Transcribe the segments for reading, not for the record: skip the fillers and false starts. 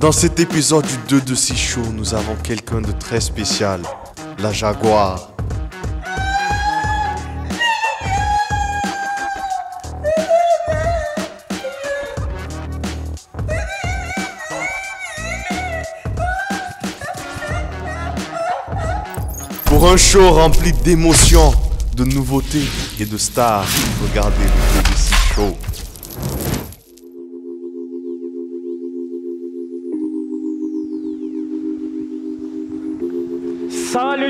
Dans cet épisode du 2 de 6 Show, nous avons quelqu'un de très spécial, la Jaguar. Pour un show rempli d'émotions, de nouveautés et de stars, regardez le 2 de 6 Show.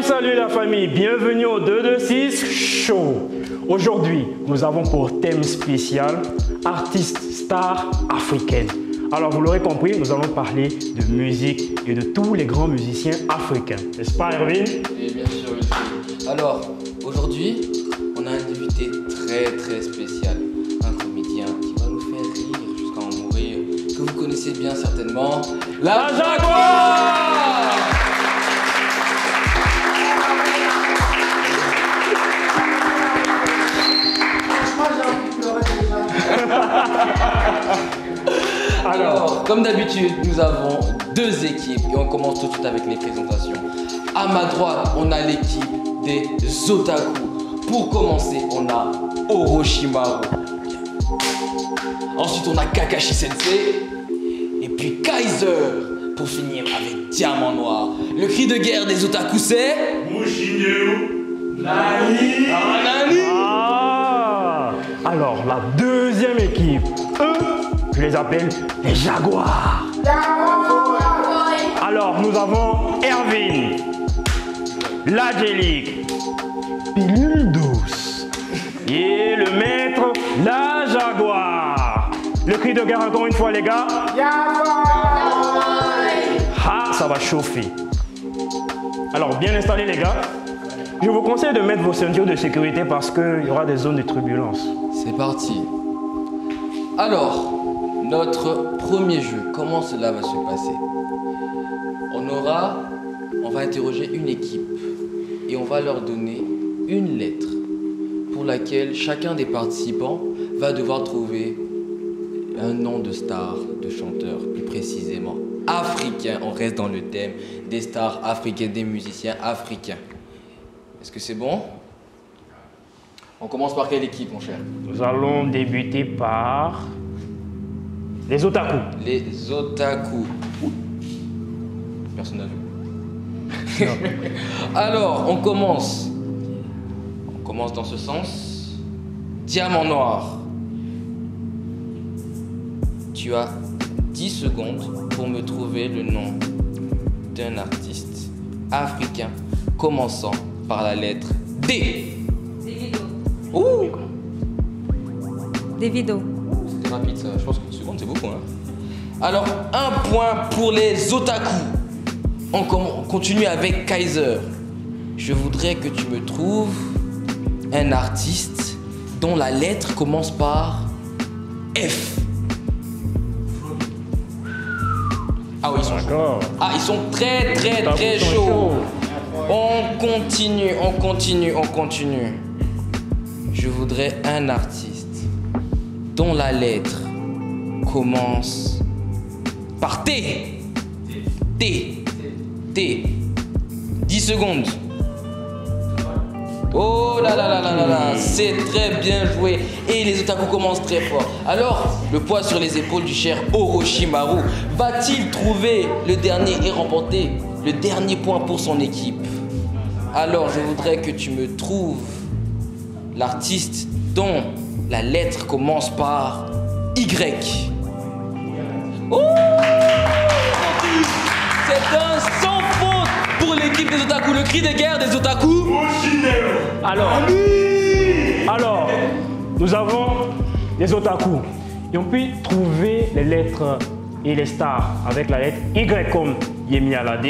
Salut la famille, bienvenue au 2 de 6 Show. Aujourd'hui, nous avons pour thème spécial artistes stars africaines. Alors vous l'aurez compris, nous allons parler de musique et de tous les grands musiciens africains. N'est-ce pas Erwin? Oui, bien sûr, Wilfried. Alors, aujourd'hui, on a un invité très spécial. Un comédien qui va nous faire rire jusqu'à en mourir. Que vous connaissez bien certainement, la Jaguar! Alors, comme d'habitude, nous avons deux équipes et on commence tout de suite avec les présentations. À ma droite, on a l'équipe des Otaku. Pour commencer, on a Orochimaru. Ensuite, on a Kakashi Sensei. Et puis Kaiser. Pour finir avec Diamant Noir. Le cri de guerre des Otaku, c'est... Mushineru Nani. Nani. Alors, la deuxième équipe, je les appelle les Jaguars. Alors, nous avons Erwin, l'Angélique, Pilule douce et le maître, la Jaguar. Le cri de guerre encore une fois, les gars. Ah, ça va chauffer. Alors, bien installés, les gars. Je vous conseille de mettre vos ceintures de sécurité parce qu'il y aura des zones de turbulence. C'est parti. Alors, notre premier jeu, comment cela va se passer? On va interroger une équipe et on va leur donner une lettre pour laquelle chacun des participants va devoir trouver un nom de star, de chanteur, plus précisément africain. On reste dans le thème des stars africaines, des musiciens africains. Est-ce que c'est bon? On commence par quelle équipe, mon cher? Nous allons débuter par les Otaku. Les Otaku. Personne n'a vu. Alors, on commence. On commence dans ce sens. Diamant Noir. Tu as 10 secondes pour me trouver le nom d'un artiste africain commençant par la lettre D. Davido. Ouh! Davido. C'était rapide ça, je pense qu'une seconde c'est beaucoup. Hein. Alors, un point pour les Otaku. On continue avec Kaiser. Je voudrais que tu me trouves un artiste dont la lettre commence par F. Ah oui, ils sont chauds. Ah, ils sont très chauds. On continue. Je voudrais un artiste dont la lettre commence par T. T. 10 secondes. Oh là là, c'est très bien joué. Et les Otaku commencent très fort. Alors, le poids sur les épaules du cher Orochimaru va-t-il trouver le dernier et remporter le dernier point pour son équipe? Alors, je voudrais que tu me trouves l'artiste dont la lettre commence par Y. Oh! C'est un sans faute pour l'équipe des Otaku. Le cri de guerre des Otaku. Alors, nous avons les Otaku. Ils ont pu trouver les lettres et les stars avec la lettre Y comme Yemi Alade,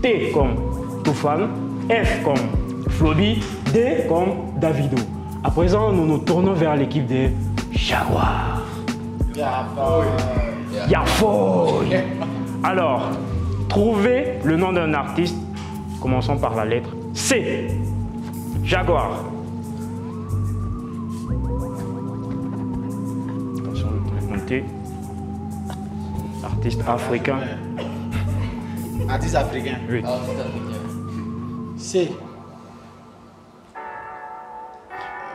T comme Toufan, F comme Flobi, D comme Davido. À présent, nous nous tournons vers l'équipe des Jaguars. Yafoy. Alors, trouvez le nom d'un artiste, commençons par la lettre C. Jaguar. Attention, le monter. Artiste africain. Artiste africain. Oui. Artiste africain. C.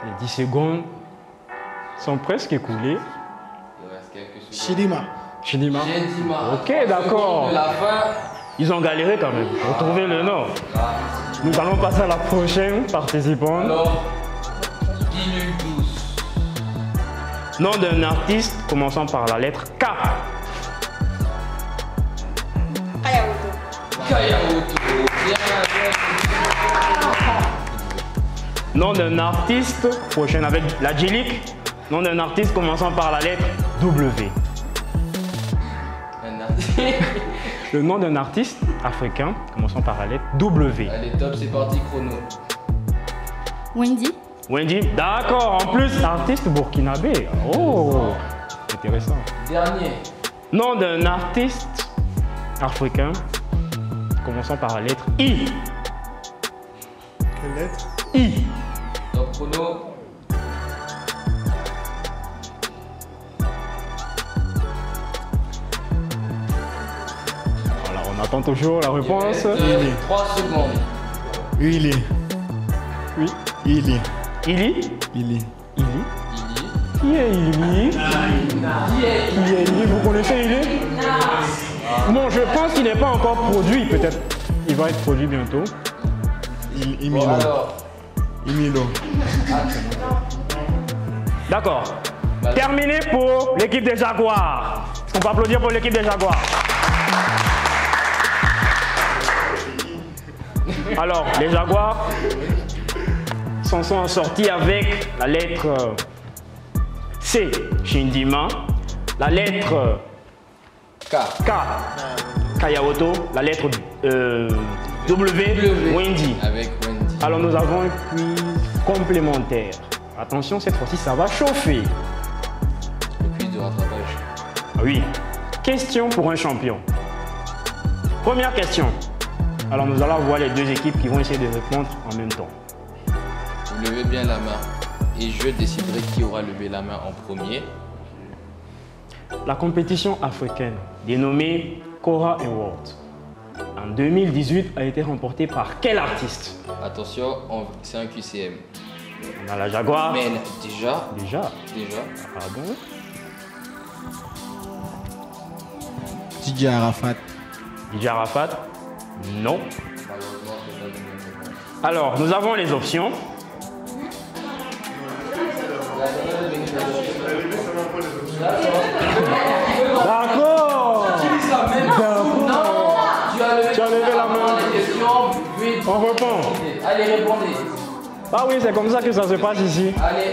Les 10 secondes sont presque écoulées. Il reste quelques secondes. Chidima. Chidima. Chidima. Ok, d'accord. De la fin. Ils ont galéré quand même pour trouver le nom. Nous allons passer à la prochaine participante. Alors, pilule douce. Nom d'un artiste commençant par la lettre K. Kayaoto. Bien. Nom d'un artiste, prochaine avec la Djilic. Nom d'un artiste commençant par la lettre W. Un artiste. Le nom d'un artiste africain commençant par la lettre W. Allez, top, c'est parti, chrono. Wendy. Wendy, d'accord, en plus, artiste burkinabé. Oh, intéressant. Dernier. Nom d'un artiste africain commençant par la lettre I. Quelle lettre? I. Top chrono. Voilà, on attend toujours la réponse. 3 secondes. Ili. Oui. Ili. Ili. Ili. Ili. Ili. Qui est Ili? Qui est Qui est Ili? Vous connaissez Ili? Non, je pense qu'il n'est pas encore produit, peut-être. Il va être produit bientôt. Imilo. Bon, alors. Imilo. D'accord. Terminé pour l'équipe des Jaguars. On peut applaudir pour l'équipe des Jaguars. Alors, les Jaguars s'en sont sortis avec la lettre C, Chindima, la lettre K. K, Kayaoto, la lettre W, Wendy. Avec Wendy. Alors nous avons un quiz complémentaire. Attention, cette fois-ci, ça va chauffer. Le quiz de rattrapage. Ah oui. Question pour un champion. Première question. Alors nous allons voir les deux équipes qui vont essayer de répondre en même temps. Vous levez bien la main et je déciderai qui aura levé la main en premier. La compétition africaine, dénommée Kora Award, en 2018 a été remportée par quel artiste? Attention, c'est un QCM. On a la Jaguar. Mais déjà, Déjà. Ah bon? DJ Arafat. DJ Arafat? Non. malheureusement, c'est pas le même réponse. Alors, nous avons les options. D'accord. Tu as levé la main. On répond. Allez, répondez. Ah oui, c'est comme ça que ça se passe ici. Allez,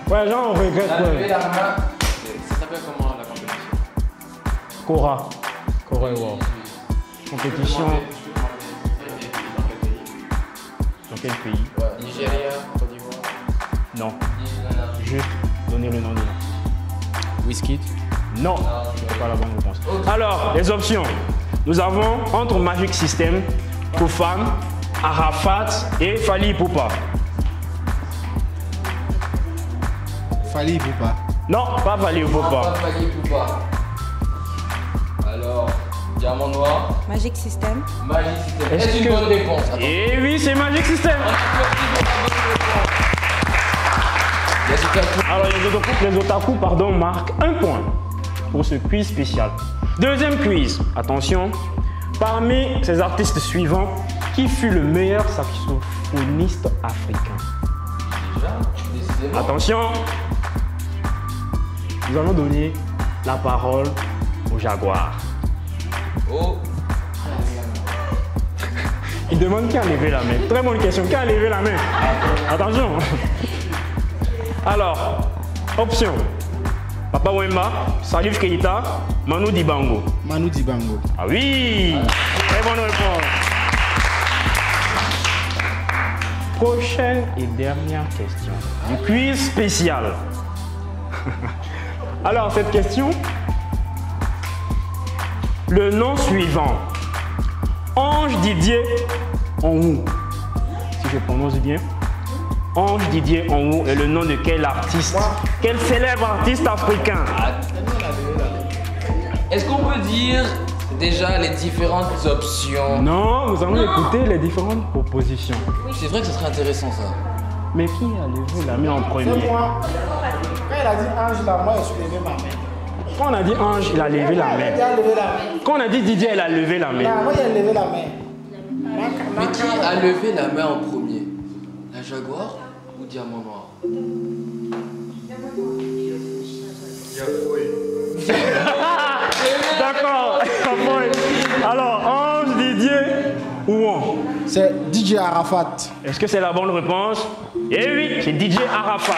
Ouais, genre, on regrette. levez Ouais. la main. Ça s'appelle comment la compétition? Cora. Cora Award. Compétition. Dans quel pays? Nigeria, Côte d'Ivoire. Non. Juste donner le nom du nom. Wizkid. Non, c'est pas la bonne réponse. Alors, les options. Nous avons entre Magic System, Koufam, Arafat et Fally Ipupa. Fally Ipupa. Non, pas Fally Ipupa. Pas Fally Ipupa. Alors, diamant noir, Magic System. Magic System. Est-ce Est-ce une que- bonne réponse? Attends. Et oui, c'est Magic System. On applaudit pour la bonne réponse. Les otaku. Alors, les otaku, pardon, marquent un point pour ce quiz spécial. Deuxième quiz. Attention. Parmi ces artistes suivants, qui fut le meilleur saxophoniste africain? Déjà, décidément. Attention. Nous allons donner la parole au Jaguar. Oh, Il demande qui a levé la main. Très bonne question. Qui a levé la main? Attention. Alors, option. Papa Wemba, Salif Keita, Manu Dibango. Manu Dibango. Ah oui! Très bonne réponse. Prochaine et dernière question. Du quiz spécial. Alors, cette question. Le nom suivant. Ange Didier Onwou. Si je prononce bien. Ange Didier Onwou est le nom de quel artiste? Quel célèbre artiste africain? est-ce qu'on peut dire déjà les différentes options. Non, nous allons écouter les différentes propositions. C'est vrai que ce serait intéressant ça. Mais qui a levé la main en premier? C'est moi. Quand il a dit Ange, là, moi, je suis levé ma main. Quand on a dit Ange, il a levé la Il main. a levé la main. Quand on a dit Didier, il a levé la Non, main. moi, il a levé la main. Mais qui a levé la main en premier? La Jaguar ou Diamant Noir? D'accord. Alors, Ange, Didier ou on? C'est DJ Arafat. Est-ce que c'est la bonne réponse? Eh oui, c'est DJ Arafat.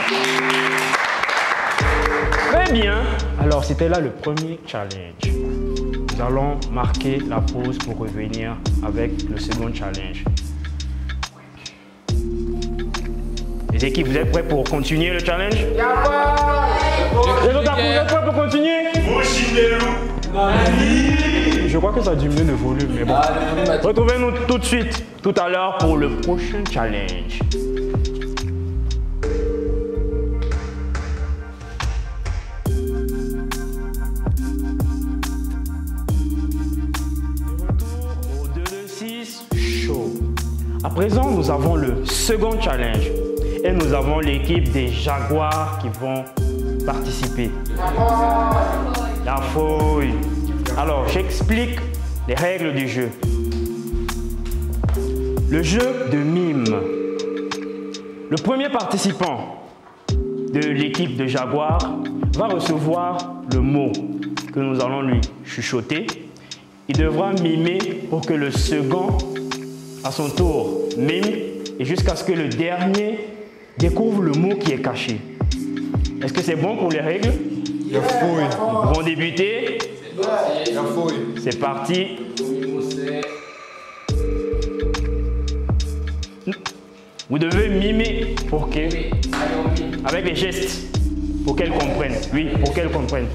Très bien. Alors, c'était là le premier challenge. Nous allons marquer la pause pour revenir avec le second challenge. Les équipes, vous êtes prêts pour continuer le challenge? Les autres, vous êtes prêts pour continuer? Je crois que ça a diminué le volume, mais bon. Retrouvez-nous tout de suite, tout à l'heure, pour le prochain challenge. Au 2-6 show. À présent, nous avons le second challenge. Et nous avons l'équipe des Jaguars qui vont participer. La fouille. Alors, j'explique les règles du jeu. Le jeu de mime. Le premier participant de l'équipe de Jaguar va recevoir le mot que nous allons lui chuchoter. Il devra mimer pour que le second, à son tour, mime et jusqu'à ce que le dernier découvre le mot qui est caché. Est-ce que c'est bon pour les règles? La fouille. Nous pouvons débuter. La fouille. C'est parti. Vous devez mimer pour que, avec les gestes, pour qu'elle comprenne. Oui, pour qu'elle comprenne.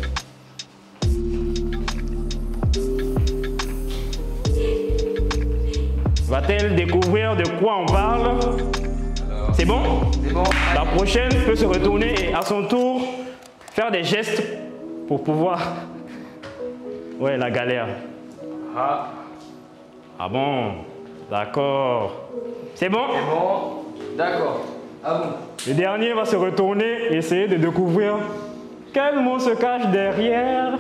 Va-t-elle découvrir de quoi on parle? C'est bon? C'est bon. La prochaine peut se retourner et à son tour faire des gestes pour pouvoir... Ouais, la galère. Ah bon? D'accord. C'est bon? C'est bon. D'accord. Ah bon? Le dernier va se retourner et essayer de découvrir quel mot se cache derrière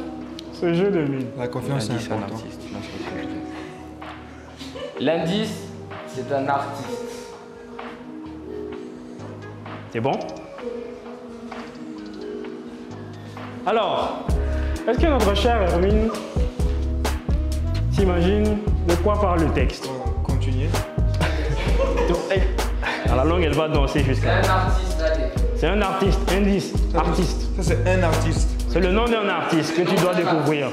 ce jeu de mine. La confiance est importante. L'indice, c'est un artiste. C'est bon? Alors, est-ce que notre chère Hermine s'imagine de quoi parle le texte? Continuez. À la longue, elle va danser C'est jusqu'à... un artiste, allez. C'est un artiste, indice, artiste. Ça, c'est un artiste. C'est le nom d'un artiste que tu dois découvrir.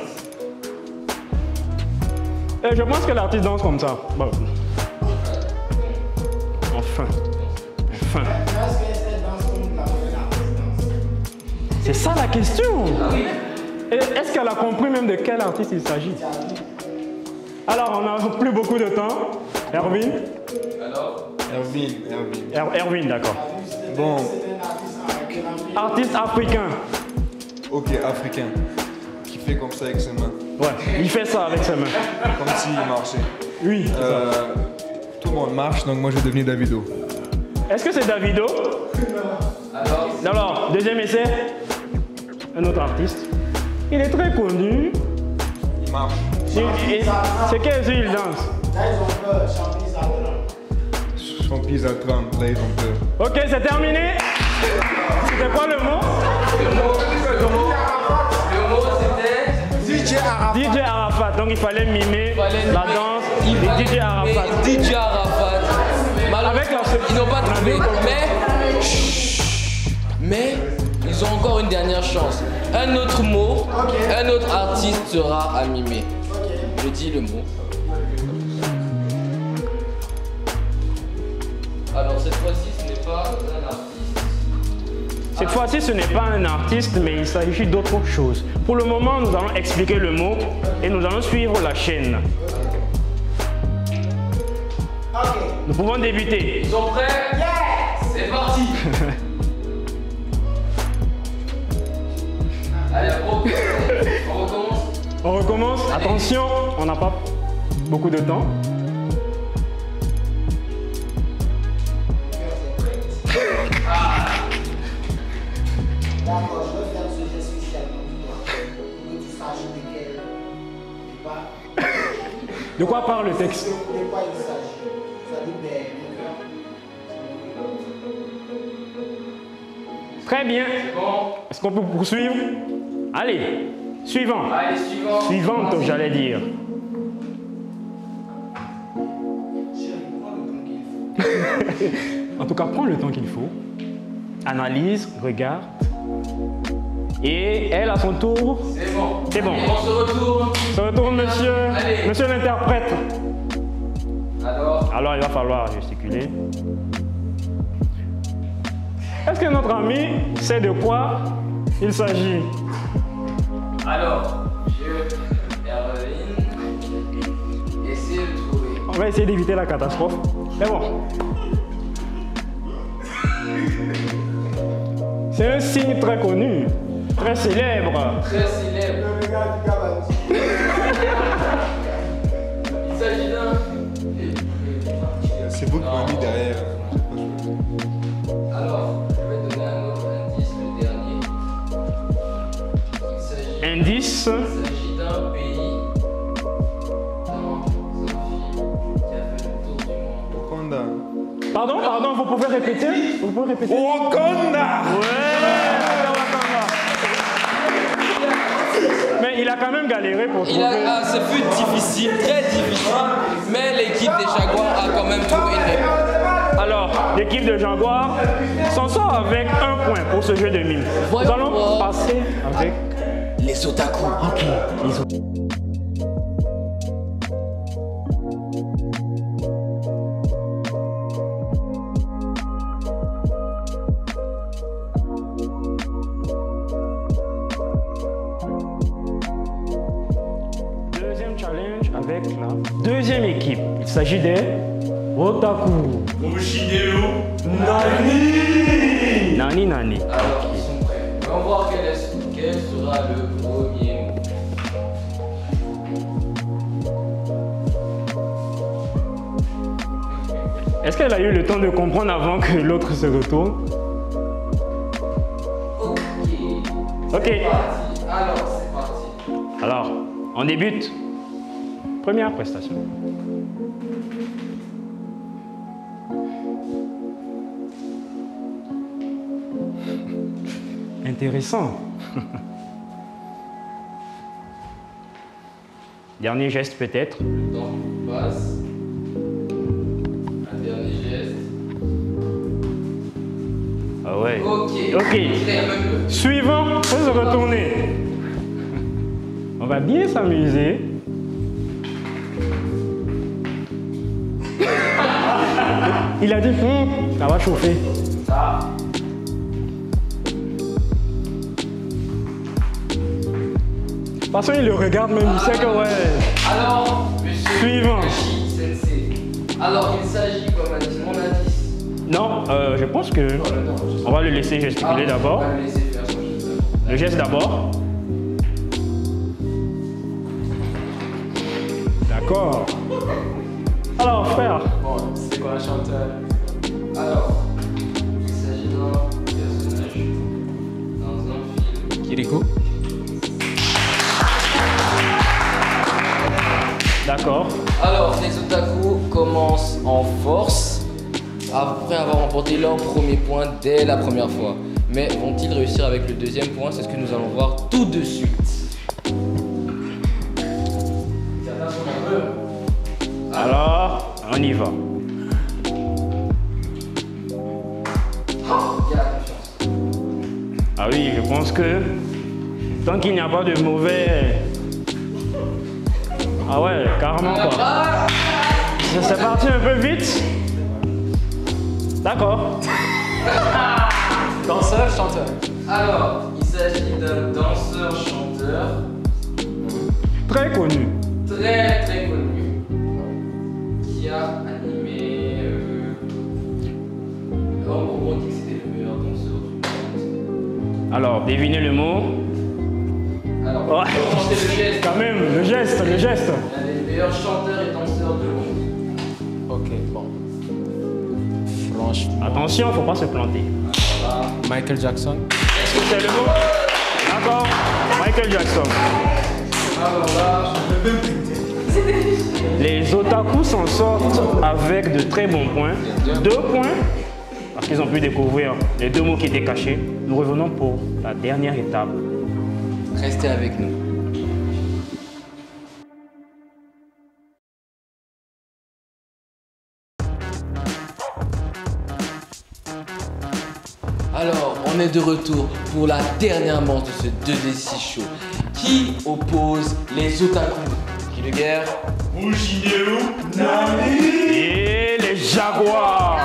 Et je pense que l'artiste danse comme ça. Bon. Enfin. Enfin. C'est ça la question. Et est-ce qu'elle a compris même de quel artiste il s'agit? Alors, on n'a plus beaucoup de temps. Erwin? Erwin, d'accord. Bon, Artiste africain. ok, africain. Qui fait comme ça avec ses mains. Ouais, il fait ça avec ses mains. Comme s'il marchait. Oui. Tout le monde marche, donc moi je vais devenir Davido. Est-ce que c'est Davido? Alors, deuxième essai. Un autre artiste. Il est très connu. Il marche. C'est quel jeu il danse? Champis à 30, là ils ont peur. Ok, c'est terminé. C'était quoi le mot? Le mot, c'était... DJ Arafat. DJ Arafat. Donc il fallait mimer la danse de DJ Arafat. DJ Arafat. Avec la Ils n'ont pas trouvé, mais ils ont encore une dernière chance. Un autre mot, un autre artiste sera à mimer. Je dis le mot. Alors cette fois-ci, ce n'est pas un artiste. Cette fois-ci, ce n'est pas un artiste, mais il s'agit d'autre chose. Pour le moment, nous allons expliquer le mot et nous allons suivre la chaîne. Nous pouvons débuter. Ils sont prêts? Yes! C'est parti. Allez, on recommence. On recommence. Attention, on n'a pas beaucoup de temps. D'accord, je vais faire ce geste spécialement pour toi. Pour que tu saches de quel pas. De quoi parle le texte? De quoi il s'agit. Ça dit ben. Très bien. Bon. Est-ce qu'on peut poursuivre? Allez, suivant. Allez, suivant. Suivante, j'allais dire. En tout cas, prends le temps qu'il faut. Analyse, regarde. Et elle, à son tour. C'est bon. C'est bon. Et on se retourne. Se retourne, monsieur. Allez. Monsieur l'interprète. Alors, Il va falloir gesticuler. Est-ce que notre ami sait de quoi il s'agit? alors, Erwin, essayez de trouver. On va essayer d'éviter la catastrophe. Mais bon. C'est un signe très connu, très célèbre. Très célèbre. Il s'agit d'un. C'est vous qui m'avez mis derrière. Alors, je vais donner un autre indice, le dernier. Indice. Il s'agit d'un pays, d'un film qui a fait le tour du monde. Wakanda. Pardon, vous pouvez répéter? Vous pouvez répéter? Wakanda! Mais il a quand même galéré pour trouver. Ce fut difficile, très difficile, mais l'équipe des Jaguars a quand même trouvé une réponse. Alors, l'équipe de Jaguar s'en sort avec un point pour ce jeu de mime. Nous Voyons allons voir. passer avec Les otaku. Ok, les autres. Deuxième challenge avec la deuxième équipe. Il s'agit des Otaku. Nani Nani. Alors, ils sont prêts. On va voir quel sera le premier mot. Est-ce qu'elle a eu le temps de comprendre avant que l'autre se retourne? Ok. C'est parti. Alors, c'est parti. Alors, on débute. Première prestation. Intéressant. Dernier geste peut-être. Le temps passe. Un dernier geste. Ah ouais. Ok. Ok. Même Suivant, on peut se retourner. On va bien s'amuser. Il a dit, ça va chauffer. ça. De toute façon, il le regarde même, il sait que ouais. Alors, monsieur Suivant. Kashi Sensei. Alors, il s'agit comme indice, mon indice. Non, je pense que on va le laisser gesticuler d'abord. On va le laisser faire son geste. Le geste d'abord. D'accord. Alors, frère. Bon, c'est quoi un chanteur? Alors, il s'agit d'un personnage dans un film. Kiriko? D'accord. Alors, les otaku commencent en force après avoir remporté leur premier point dès la première fois. Mais vont-ils réussir avec le deuxième point? C'est ce que nous allons voir tout de suite. Certains sont nerveux. Alors, on y va. Il y a la confiance. Ah oui, je pense que tant qu'il n'y a pas de mauvais... Ah ouais, carrément quoi. C'est parti un peu vite. D'accord. Danseur, chanteur? Alors, il s'agit d'un danseur-chanteur Très connu. très très connu qui a animé. On dit que c'était le meilleur danseur du monde. Alors, devinez le mot. Alors, Ouais. Quand même, le geste. L'un des meilleurs chanteurs et danseurs du monde. Ok, bon. Franchement. Attention, faut pas se planter. Michael Jackson. Est-ce que c'est le mot? D'accord. Michael Jackson. Alors là, Les otaku s'en sortent avec de très bons points. 2 points, parce qu'ils ont pu découvrir les 2 mots qui étaient cachés. Nous revenons pour la dernière étape. restez avec nous. Alors, on est de retour pour la dernière manche de ce 2D6 show qui oppose les otaku. Qui de guerre? Et les jaguars.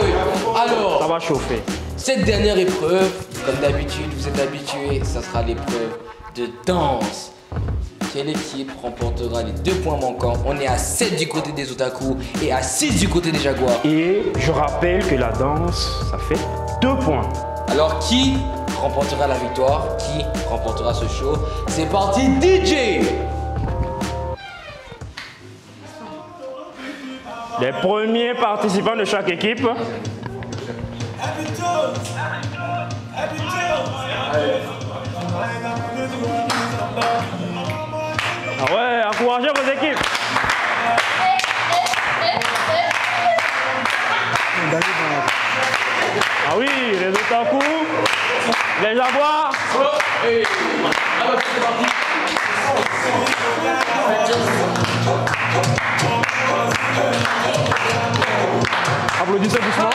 Oui. Alors, Ça va chauffer. cette dernière épreuve, comme d'habitude, vous êtes habitués, ça sera l'épreuve de danse. Quelle équipe remportera les 2 points manquants? On est à 7 du côté des otaku et à 6 du côté des jaguars. Et je rappelle que la danse, ça fait 2 points. Alors qui remportera la victoire? Qui remportera ce show? C'est parti, DJ! Les premiers participants de chaque équipe. Ah ouais, encouragez vos équipes. Ah oui, les otaku, les jaguars. Applaudissez doucement.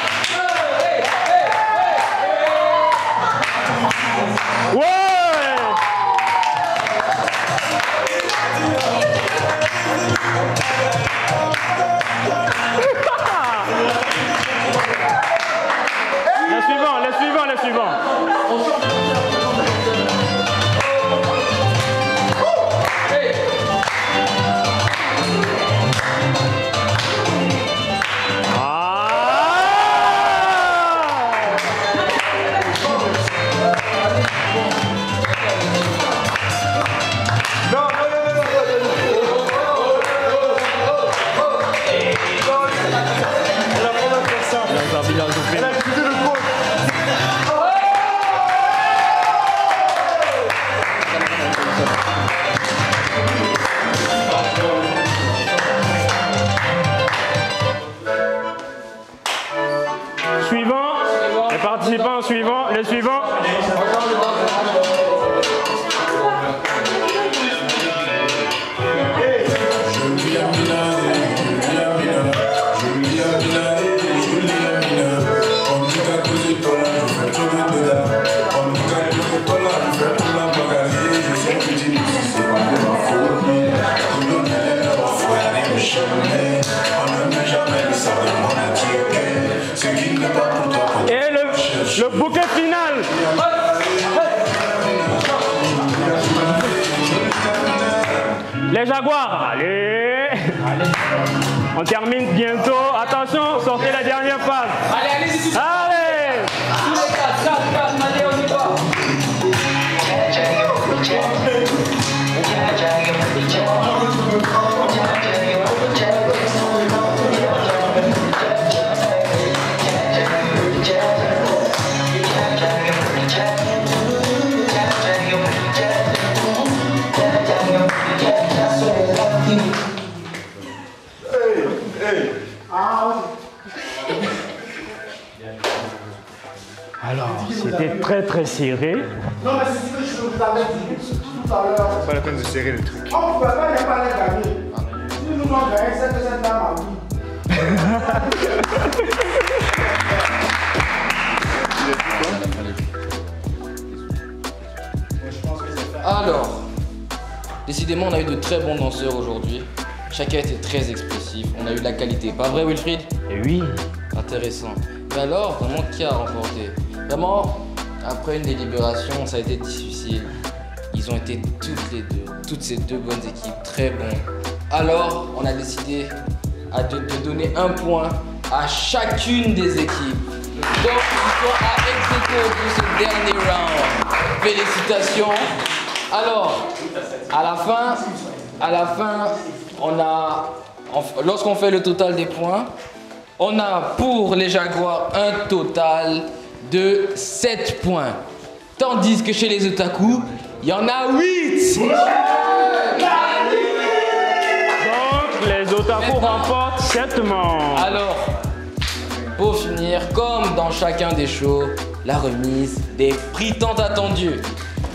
Ouais. Les suivants. Les suivants. Et le bouquet final. Les jaguars. Allez. On termine bientôt. Attention, sortez la dernière phase. Allez, allez, Allez. tous les 4, allez, on y va. Alors, c'était très serré. Non, mais c'est ce que je vous avais dit tout à l'heure. Pas la peine de serrer le truc. On ne pouvait pas les gagner. Si nous avons gagné, c'est que cette dame a oui. Alors, décidément, on a eu de très bons danseurs aujourd'hui. Chacun était très expressif. On a eu de la qualité. Pas vrai, Wilfried? Et oui. Intéressant. Mais alors, vraiment, qui a remporté? Vraiment, après une délibération, ça a été difficile. Ils ont été toutes ces 2 bonnes équipes, très bons. Alors, on a décidé de donner 1 point à chacune des équipes. Donc, ils sont à ex aequo pour ce dernier round. Félicitations. Alors, à la fin, lorsqu'on fait le total des points, on a pour les Jaguars un total de 7 points. Tandis que chez les Otaku, il y en a 8. Donc les Otaku remportent 7 manches. Alors, pour finir, comme dans chacun des shows, la remise des prix tant attendus.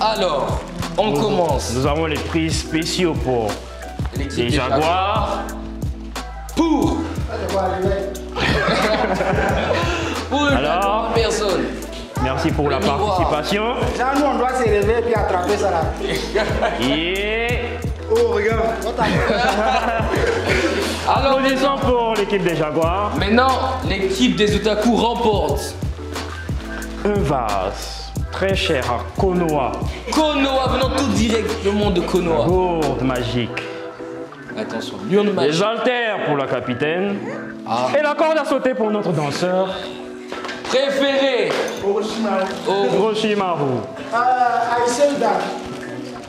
Alors, on commence. Nous avons les prix spéciaux pour L'équipe les des Jaguars. Pour une Alors, personne. merci pour la miroir. participation. Là, nous, on doit se lever puis attraper ça là. Et Oh, regarde. applaudissons pour l'équipe des Jaguars. Maintenant, l'équipe des Otaku remporte. Un vase très cher à Konoha. Konoha, venons tout directement de Konoha. Gourde magique. Attention, l'urne Les magique. haltères pour la capitaine. Ah. Et la corde à sauter pour notre danseur. Préféré. Orochimaru. I say that.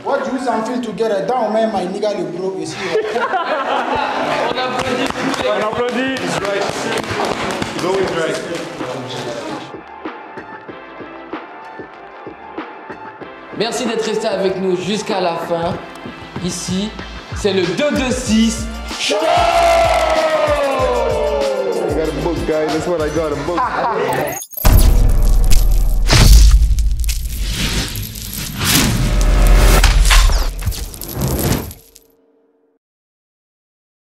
What do you feel together? Down, man, my nigga, the bro is here. On applaudit. On applaudit. He's always right. Merci d'être resté avec nous jusqu'à la fin. Ici, c'est le 2-2-6. I got a book, guys. That's what I got, a book.